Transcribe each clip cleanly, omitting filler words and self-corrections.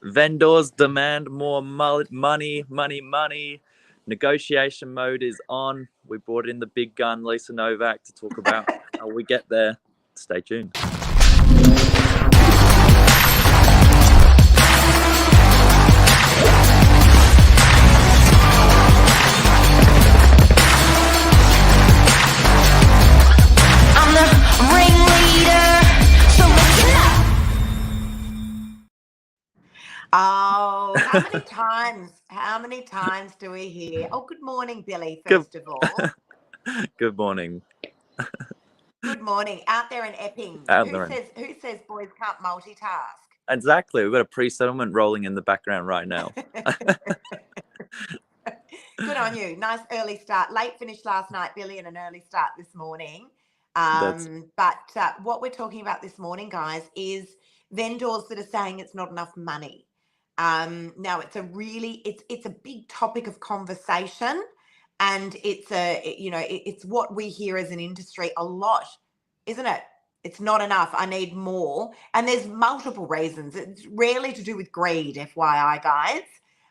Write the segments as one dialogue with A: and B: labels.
A: Vendors demand more money. Negotiation mode is on. We brought in the big gun, Lisa Novak, to talk about how we get there. Stay tuned.
B: Oh, how many times do we hear? Oh, good morning, Billy, first of all.
A: Good morning.
B: Good morning. Out there in Epping. Who says boys can't multitask?
A: Exactly. We've got a pre-settlement rolling in the background right now.
B: Good on you. Nice early start. Late finish last night, Billy, and an early start this morning. But what we're talking about this morning, guys, is vendors that are saying it's not enough money. Now it's a big topic of conversation, and it's what we hear as an industry a lot, isn't it? It's not enough. I need more. And there's multiple reasons. It's rarely to do with greed, FYI, guys.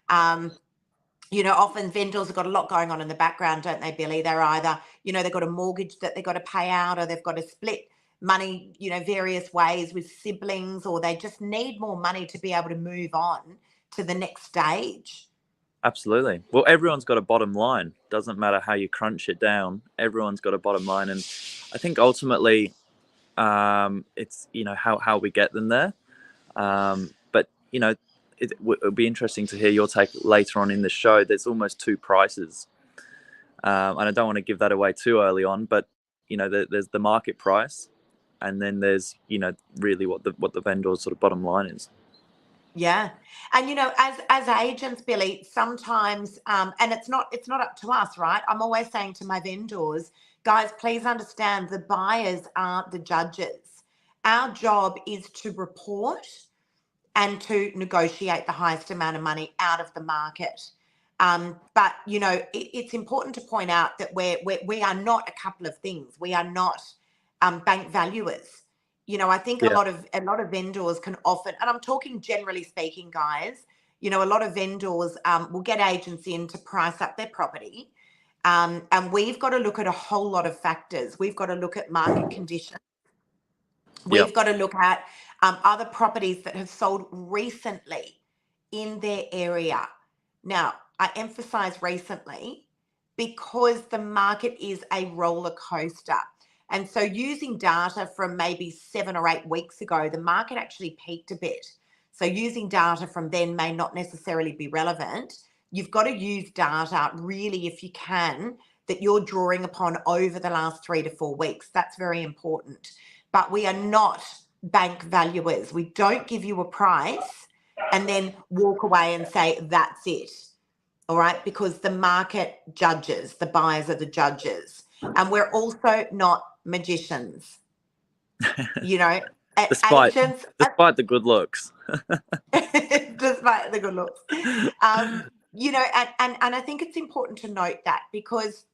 B: Often vendors have got a lot going on in the background, don't they, Billy? They're either, they've got a mortgage that they've got to pay out, or they've got to split money, various ways with siblings, or they just need more money to be able to move on to the next stage.
A: Absolutely. Well, everyone's got a bottom line. Doesn't matter how you crunch it down. Everyone's got a bottom line. And I think ultimately it's, how we get them there. But, it'll be interesting to hear your take later on in the show. There's almost two prices. And I don't want to give that away too early on, but, there's the market price. And then there's, really what the vendor's sort of bottom line is.
B: Yeah. And, as agents, Billy, sometimes, and it's not up to us, right? I'm always saying to my vendors, guys, please understand the buyers aren't the judges. Our job is to report and to negotiate the highest amount of money out of the market. But, it's important to point out that we are not a couple of things. We are not bank valuers. I think a lot of vendors can often, and I'm talking generally speaking, guys, a lot of vendors will get agents in to price up their property. And we've got to look at a whole lot of factors. We've got to look at market conditions. We've got to look at other properties that have sold recently in their area. Now, I emphasize recently because the market is a roller coaster. And so using data from maybe 7 or 8 weeks ago, the market actually peaked a bit. So using data from then may not necessarily be relevant. You've got to use data really, if you can, that you're drawing upon over the last 3 to 4 weeks. That's very important. But we are not bank valuers. We don't give you a price and then walk away and say, that's it. All right? Because the market judges, the buyers are the judges. And we're also not magicians,
A: despite the good looks.
B: Despite the good looks. And I think it's important to note that because,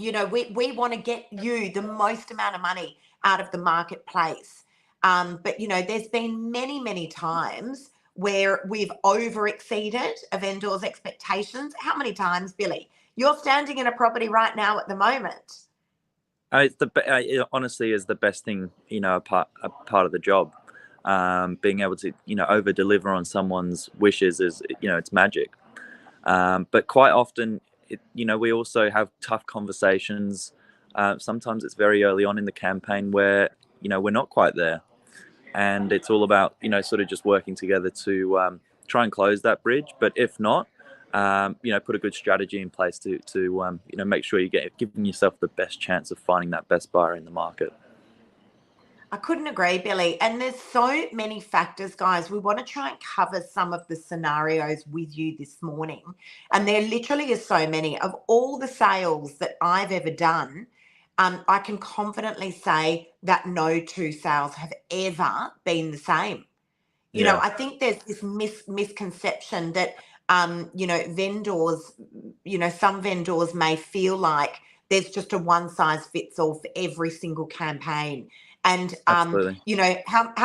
B: we want to get you the most amount of money out of the marketplace. But, there's been many, many times where we've over-exceeded a vendor's expectations. How many times, Billy? You're standing in a property right now at the moment.
A: It honestly is the best thing, a part of the job. Being able to, over deliver on someone's wishes is, it's magic. But quite often, we also have tough conversations. Sometimes it's very early on in the campaign where, we're not quite there. And it's all about, sort of just working together to try and close that bridge. But if not, put a good strategy in place to make sure you're giving yourself the best chance of finding that best buyer in the market.
B: I couldn't agree, Billy. And there's so many factors, guys. We want to try and cover some of the scenarios with you this morning. And there literally is so many. Of all the sales that I've ever done, I can confidently say that no two sales have ever been the same. I think there's this misconception that vendors, some vendors may feel like there's just a one size fits all for every single campaign. And, how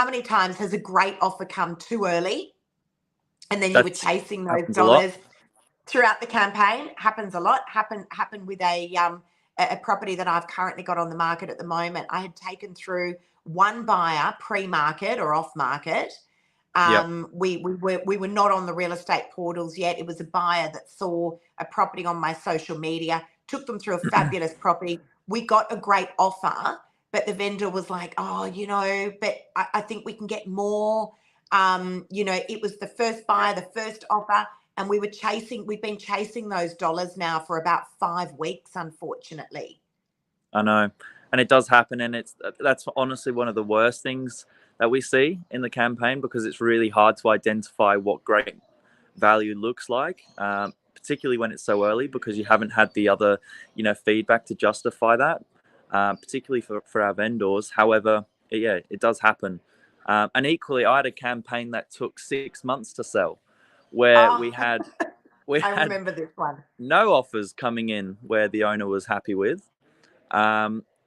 B: many times has a great offer come too early and then you were
A: That
B: chasing those
A: happens a lot.
B: dollars throughout the campaign. Happens a lot. Happened with a property that I've currently got on the market at the moment. I had taken through one buyer pre-market or off-market.
A: Yep.
B: We were not on the real estate portals yet. It was a buyer that saw a property on my social media, took them through a fabulous property. We got a great offer, but the vendor was like, oh, you know, but I think we can get more. You know, it was the first buyer, the first offer, and we've been chasing those dollars now for about 5 weeks, unfortunately.
A: I know, and it does happen, and that's honestly one of the worst things that we see in the campaign, because it's really hard to identify what great value looks like, particularly when it's so early, because you haven't had the other, you know, feedback to justify that, particularly for our vendors. However, yeah, it does happen. And equally, I had a campaign that took 6 months to sell, where
B: Oh,
A: we
B: I
A: had
B: remember this one.
A: no offers coming in where the owner was happy with.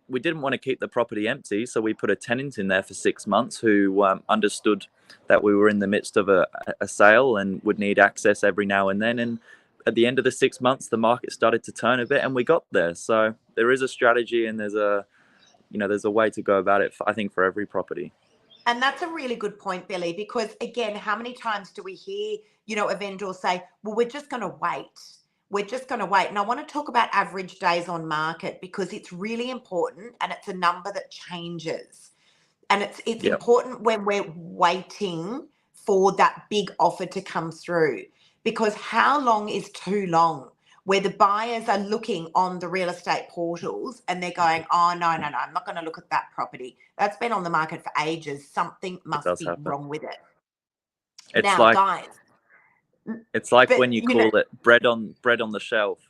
A: We didn't want to keep the property empty, so we put a tenant in there for 6 months who understood that we were in the midst of a sale and would need access every now and then. And at the end of the 6 months, the market started to turn a bit, and we got there. So there is a strategy, and there's a way to go about it, I think, for every property.
B: And that's a really good point, Billy, because again, how many times do we hear, you know, a vendor say, well, we're just going to wait. We're just going to wait. And I want to talk about average days on market, because it's really important, and it's a number that changes. And it's
A: Yep.
B: important when we're waiting for that big offer to come through, because how long is too long? Where the buyers are looking on the real estate portals and they're going, oh, no, I'm not going to look at that property. That's been on the market for ages. Something
A: It
B: must
A: does
B: be
A: happen.
B: wrong with it.
A: It's
B: Now,
A: like
B: guys,
A: when
B: but
A: you
B: you know,
A: call it bread on the shelf.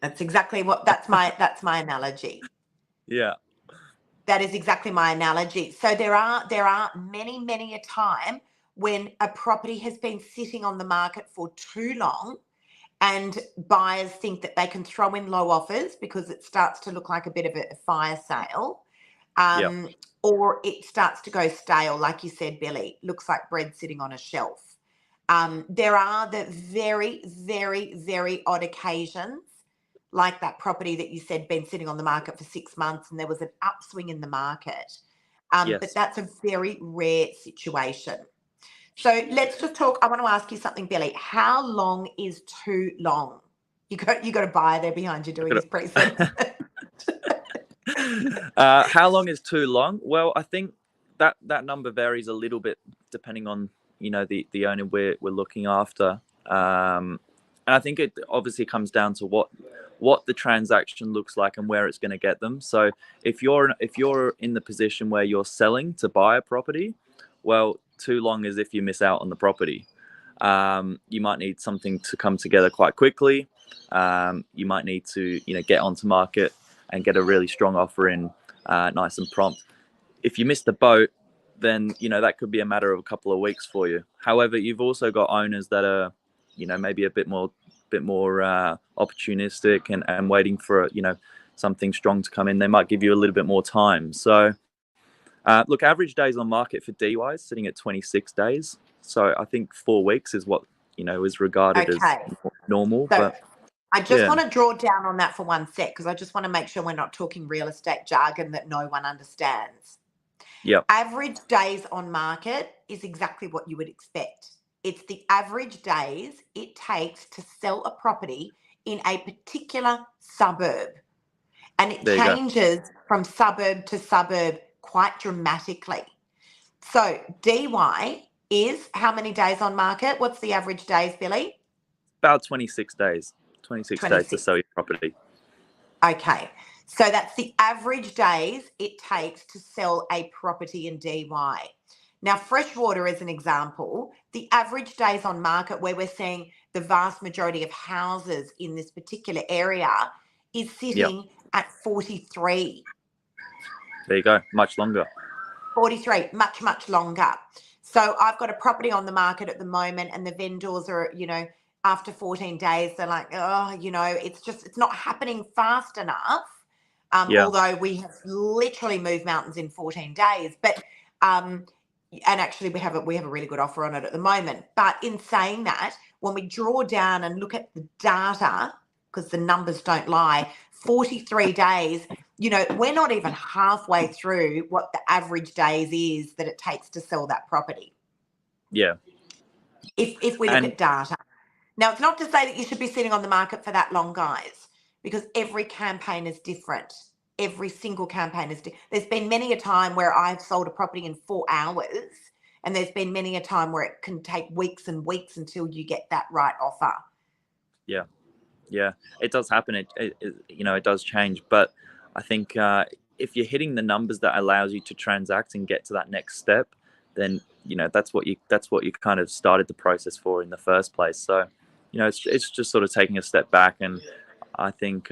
B: that's exactly that's my analogy.
A: Yeah.
B: That is exactly my analogy. So there are many a time when a property has been sitting on the market for too long, and buyers think that they can throw in low offers because it starts to look like a bit of a fire sale,
A: Yep.
B: or it starts to go stale, like you said, Billy. Looks like bread sitting on a shelf. There are the very odd occasions, like that property that you said been sitting on the market for 6 months and there was an upswing in the market. But
A: Yes.
B: that's a very rare situation. So let's just talk. I want to ask you something, Billy. How long is too long? You got a buyer there behind you doing his pre-sent.
A: How long is too long? Well, I think that number varies a little bit depending on, you know, the owner we're looking after, and I think it obviously comes down to what the transaction looks like and where it's going to get them. So if you're in the position where you're selling to buy a property, well, too long is if you miss out on the property. You might need something to come together quite quickly. You might need to, you know, get onto market and get a really strong offer in nice and prompt. If you miss the boat, then, you know, that could be a matter of a couple of weeks for you. However, you've also got owners that are, you know, maybe a bit more opportunistic and waiting for, you know, something strong to come in. They might give you a little bit more time. So look, average days on market for DY is sitting at 26 days. So I think 4 weeks is what, you know, is regarded as normal.
B: So
A: but
B: I just want to draw down on that for 1 sec, because I just want to make sure we're not talking real estate jargon that no one understands.
A: yeah,
B: Average days on market is exactly what you would expect. It's the average days it takes to sell a property in a particular suburb. And it changes from suburb to suburb quite dramatically. So DY is how many days on market? What's the average days, Billy?
A: about 26 days. 26 days to sell your property.
B: Okay. So that's the average days it takes to sell a property in DY. Now, Freshwater is an example. The average days on market, where we're seeing the vast majority of houses in this particular area, is sitting at 43.
A: There you go. Much longer.
B: 43, much longer. So I've got a property on the market at the moment, and the vendors are, you know, after 14 days, they're like, oh, you know, it's not happening fast enough. Although we have literally moved mountains in 14 days. But and actually we have a really good offer on it at the moment. But in saying that, when we draw down and look at the data, because the numbers don't lie, 43 days, you know, we're not even halfway through what the average days is that it takes to sell that property.
A: Yeah.
B: If we look at data. Now, it's not to say that you should be sitting on the market for that long, guys, because every campaign is different. Every single campaign is different. There's been many a time where I've sold a property in 4 hours, and there's been many a time where it can take weeks and weeks until you get that right offer.
A: Yeah. Yeah, it does happen. It you know, it does change. But I think if you're hitting the numbers that allows you to transact and get to that next step, then, you know, that's what you kind of started the process for in the first place. So, you know, it's just sort of taking a step back, and I think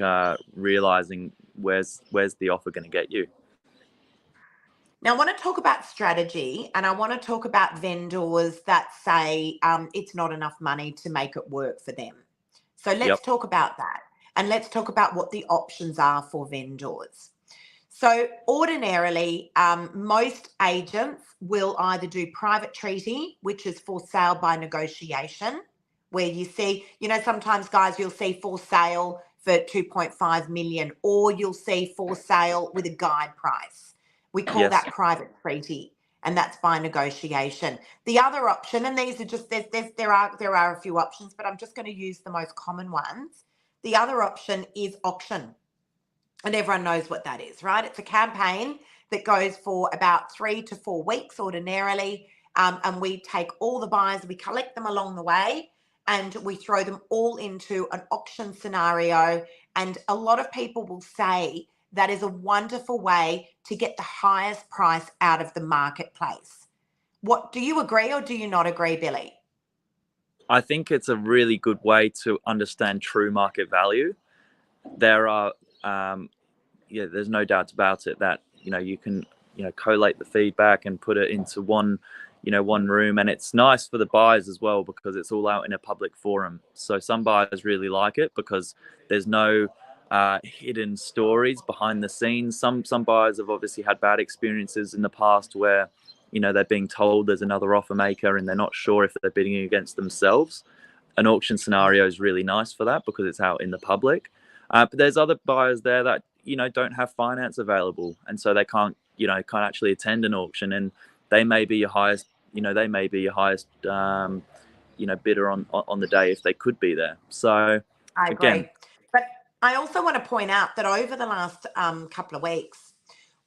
A: realizing where's the offer going to get you.
B: Now, I want to talk about strategy, and I want to talk about vendors that say it's not enough money to make it work for them. So let's talk about that, and let's talk about what the options are for vendors. So ordinarily, most agents will either do private treaty, which is for sale by negotiation, where you see, you know, sometimes, guys, you'll see for sale for 2.5 million, or you'll see for sale with a guide price. We call that private treaty, and that's by negotiation. The other option, and these are just, there are a few options, but I'm just going to use the most common ones. The other option is auction, and everyone knows what that is, right? It's a campaign that goes for about 3 to 4 weeks ordinarily, and we take all the buyers, we collect them along the way, and we throw them all into an auction scenario. And a lot of people will say that is a wonderful way to get the highest price out of the marketplace. What do you agree, or do you not agree, Billy?
A: I think it's a really good way to understand true market value. There are, there's no doubt about it that, you know, you can, you know, collate the feedback and put it into one room, and it's nice for the buyers as well because it's all out in a public forum. So some buyers really like it because there's no hidden stories behind the scenes. Some buyers have obviously had bad experiences in the past where, you know, they're being told there's another offer maker and they're not sure if they're bidding against themselves. An auction scenario is really nice for that because it's out in the public. But there's other buyers there that, you know, don't have finance available, and so they can't actually attend an auction, and they may be your highest, bidder on the day if they could be there. So
B: I agree. But I also want to point out that over the last couple of weeks,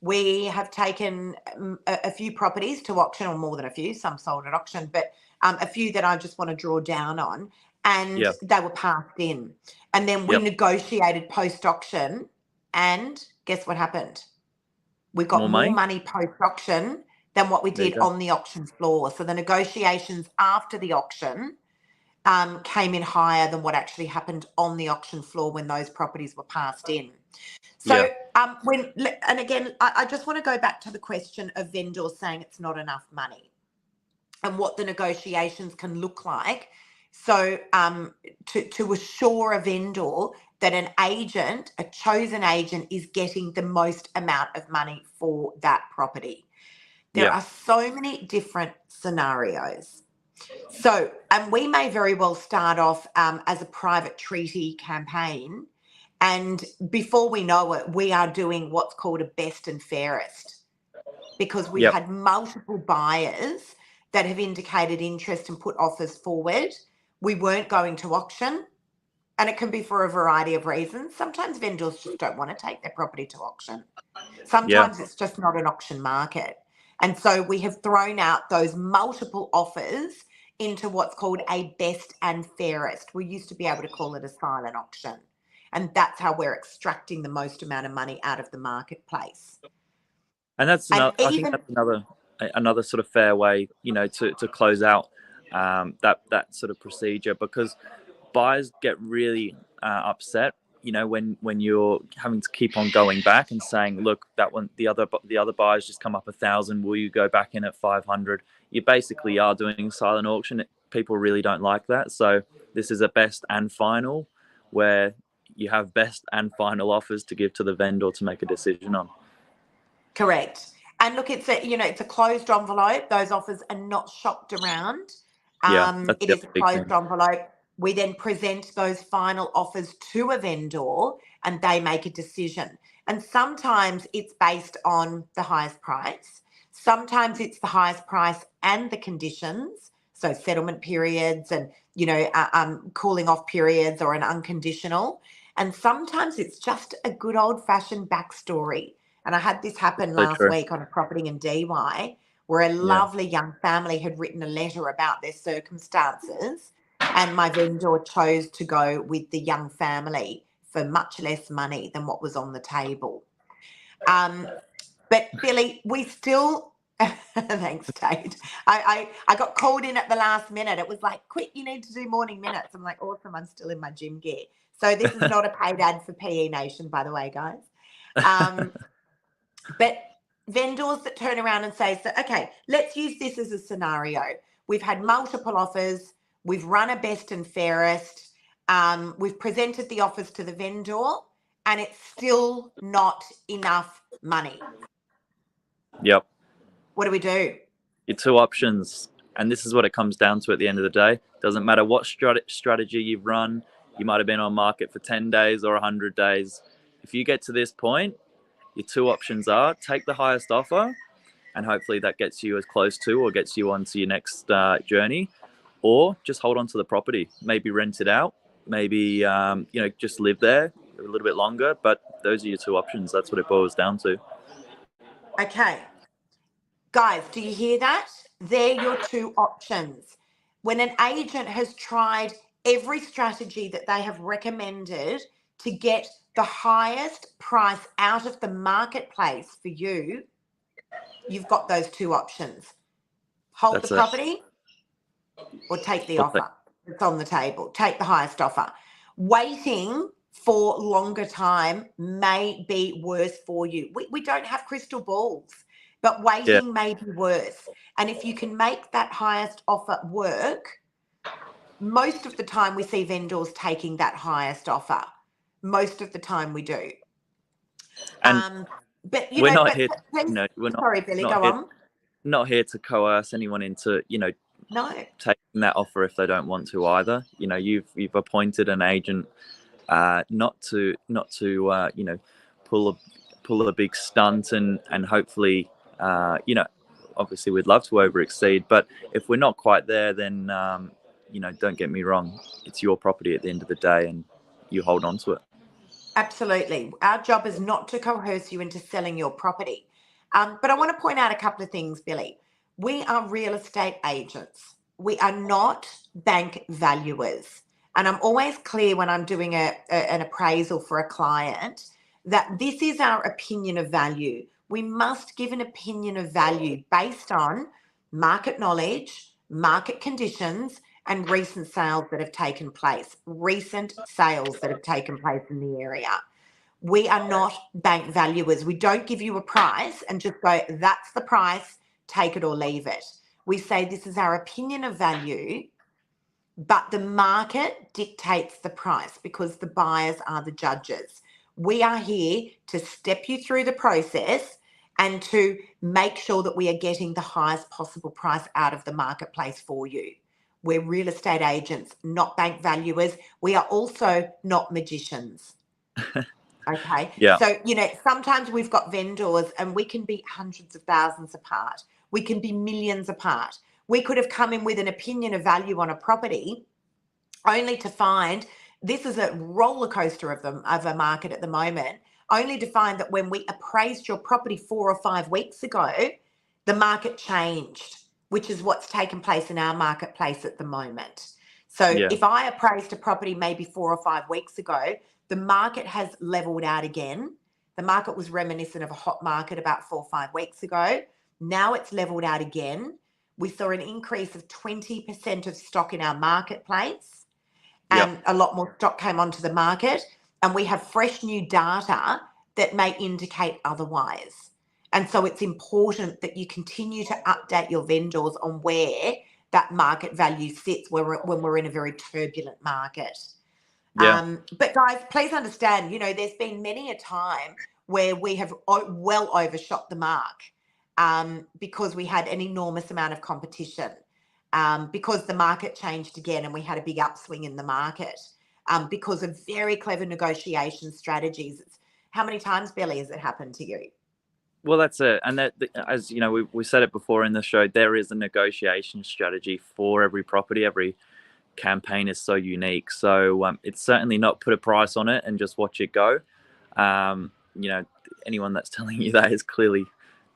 B: we have taken a few properties to auction, or more than a few, some sold at auction, but a few that I just want to draw down on, and they were passed in. And then we negotiated post-auction, and guess what happened? We got more money post-auction than what we did on the auction floor. So the negotiations after the auction came in higher than what actually happened on the auction floor when those properties were passed in. So and again, I just want to go back to the question of vendors saying it's not enough money and what the negotiations can look like. So to assure a vendor that an agent, a chosen agent, is getting the most amount of money for that property. There are so many different scenarios. So, and we may very well start off as a private treaty campaign, and before we know it, we are doing what's called a best and fairest, because we've had multiple buyers that have indicated interest and put offers forward. We weren't going to auction, and it can be for a variety of reasons. Sometimes vendors just don't want to take their property to auction. Sometimes it's just not an auction market. And so we have thrown out those multiple offers into what's called a best and fairest. We used to be able to call it a silent auction. And that's how we're extracting the most amount of money out of the marketplace.
A: And that's I think that's another sort of fair way, you know, to close out that sort of procedure, because buyers get really upset, you know, when you're having to keep on going back and saying, look, that one, the other buyers just come up 1,000. Will you go back in at 500? You basically are doing a silent auction. People really don't like that. So this is a best and final, where you have best and final offers to give to the vendor to make a decision on.
B: Correct. And look, it's a, you know, it's a closed envelope. Those offers are not shopped around.
A: Yeah, that's
B: It
A: the
B: is
A: other
B: a
A: big
B: closed
A: thing.
B: envelope. We then present those final offers to a vendor and they make a decision. And sometimes it's based on the highest price. Sometimes it's the highest price and the conditions. So settlement periods and, you know, cooling off periods or an unconditional. And sometimes it's just a good old fashioned backstory. And I had this happen
A: So
B: last
A: true.
B: week on a property in DY where a
A: Yeah.
B: lovely young family had written a letter about their circumstances, and my vendor chose to go with the young family for much less money than what was on the table. But Billy, we still thanks, Tate. I got called in at the last minute. It was like, quick, you need to do morning minutes. I'm like, awesome, I'm still in my gym gear. So this is not a paid ad for PE Nation, by the way, guys. But vendors that turn around and say, so, okay, let's use this as a scenario. We've had multiple offers. We've run a best and fairest. We've presented the offers to the vendor and it's still not enough money.
A: Yep.
B: What do we do?
A: Your two options, and this is what it comes down to at the end of the day. Doesn't matter what strategy you've run. You might have been on market for 10 days or 100 days. If you get to this point, your two options are take the highest offer, and hopefully that gets you as close to or gets you onto your next journey, or just hold on to the property. Maybe rent it out. Maybe just live there a little bit longer. But those are your two options. That's what it boils down to.
B: Okay. Guys, do you hear that? They're your two options. When an agent has tried every strategy that they have recommended to get the highest price out of the marketplace for you, you've got those two options. Hold
A: That's
B: the
A: it.
B: property or take the offer that's on the table. Take the highest offer. Waiting for longer time may be worse for you. We don't have crystal balls, but waiting may be worse. And if you can make that highest offer work, most of the time we see vendors taking that highest offer. Most of the time we do.
A: And
B: but you
A: we're
B: know,
A: not
B: but
A: here.
B: please,
A: We're
B: sorry, Billy,
A: not
B: go
A: here.
B: on.
A: Not here to coerce anyone into
B: No.
A: taking that offer if they don't want to either. You've appointed an agent not to pull a big stunt and hopefully obviously we'd love to overexceed, but if we're not quite there, then don't get me wrong, it's your property at the end of the day and you hold on to it.
B: Absolutely. Our job is not to coerce you into selling your property. But I want to point out a couple of things, Billy. We are real estate agents. We are not bank valuers. And I'm always clear when I'm doing an appraisal for a client that this is our opinion of value. We must give an opinion of value based on market knowledge, market conditions, and recent sales that have taken place, recent sales that have taken place in the area. We are not bank valuers. We don't give you a price and just go, that's the price, take it or leave it. We say this is our opinion of value, but the market dictates the price because the buyers are the judges. We are here to step you through the process and to make sure that we are getting the highest possible price out of the marketplace for you. We're real estate agents, not bank valuers. We are also not magicians. Okay.
A: Yeah.
B: So, sometimes we've got vendors and we can be hundreds of thousands apart. We can be millions apart. We could have come in with an opinion of value on a property only to find this is a roller coaster of a market at the moment, only to find that when we appraised your property 4 or 5 weeks ago, the market changed, which is what's taken place in our marketplace at the moment. So if I appraised a property maybe 4 or 5 weeks ago, the market has leveled out again. The market was reminiscent of a hot market about 4 or 5 weeks ago. Now it's leveled out again. We saw an increase of 20% of stock in our marketplace and a lot more stock came onto the market, and we have fresh new data that may indicate otherwise. And so it's important that you continue to update your vendors on where that market value sits when we're in a very turbulent market. But guys, please understand, there's been many a time where we have well overshot the mark. because we had an enormous amount of competition, because the market changed again and we had a big upswing in the market, because of very clever negotiation strategies. How many times, Billy, has it happened to you?
A: Well, that's it. And that, as you know, we said it before in the show, there is a negotiation strategy for every property. Every campaign is so unique. So it's certainly not put a price on it and just watch it go. You know, anyone that's telling you that is clearly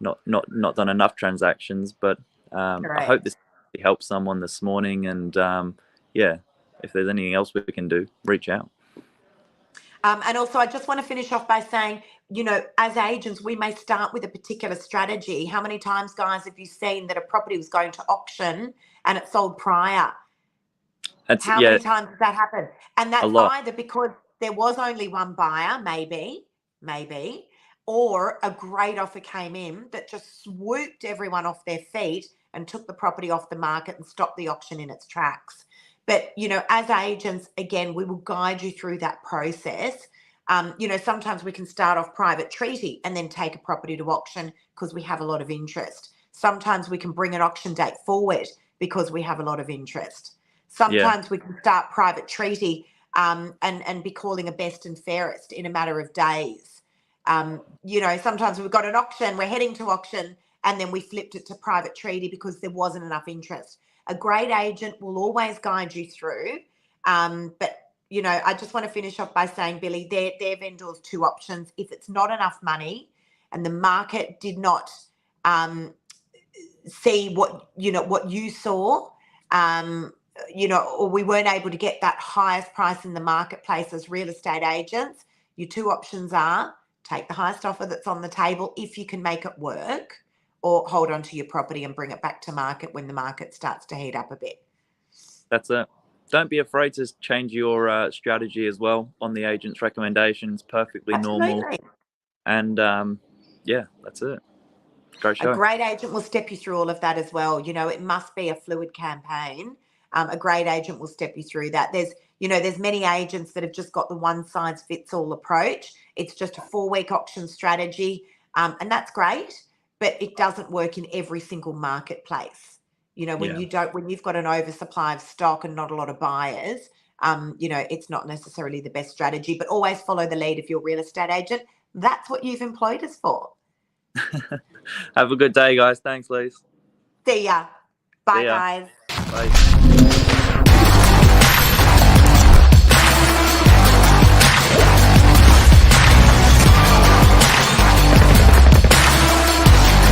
A: not done enough transactions. But I hope this helps someone this morning. And yeah, if there's anything else we can do, reach out.
B: And also, I just want to finish off by saying, you know, as agents, we may start with a particular strategy. How many times, guys, have you seen that a property was going to auction and it sold prior? How many times does that happen? And that's either because there was only one buyer, maybe, or a great offer came in that just swooped everyone off their feet and took the property off the market and stopped the auction in its tracks. But, you know, as agents, again, we will guide you through that process. You know, sometimes we can start off private treaty and then take a property to auction because we have a lot of interest. Sometimes we can bring an auction date forward because we have a lot of interest. Sometimes we can start private treaty and be calling a best and fairest in a matter of days. You know, sometimes we've got an auction, we're heading to auction, and then we flipped it to private treaty because there wasn't enough interest. A great agent will always guide you through. But, you know, I just want to finish off by saying, Billy, their vendors two options. If it's not enough money and the market did not see what you saw, you know, or we weren't able to get that highest price in the marketplace as real estate agents, your two options are take the highest offer that's on the table if you can make it work, or hold on to your property and bring it back to market when the market starts to heat up a bit.
A: That's it. Don't be afraid to change your strategy as well on the agent's recommendations. Perfectly normal. And yeah, that's it. Great show.
B: A great agent will step you through all of that as well. You know, it must be a fluid campaign. A great agent will step you through that. There's many agents that have just got the one size fits all approach. It's just a 4-week auction strategy. And that's great, but it doesn't work in every single marketplace. You know, when you've got an oversupply of stock and not a lot of buyers, you know, it's not necessarily the best strategy, but always follow the lead of your real estate agent. That's what you've employed us for.
A: Have a good day, guys. Thanks, Lise.
B: See ya. Bye, guys.
A: Bye.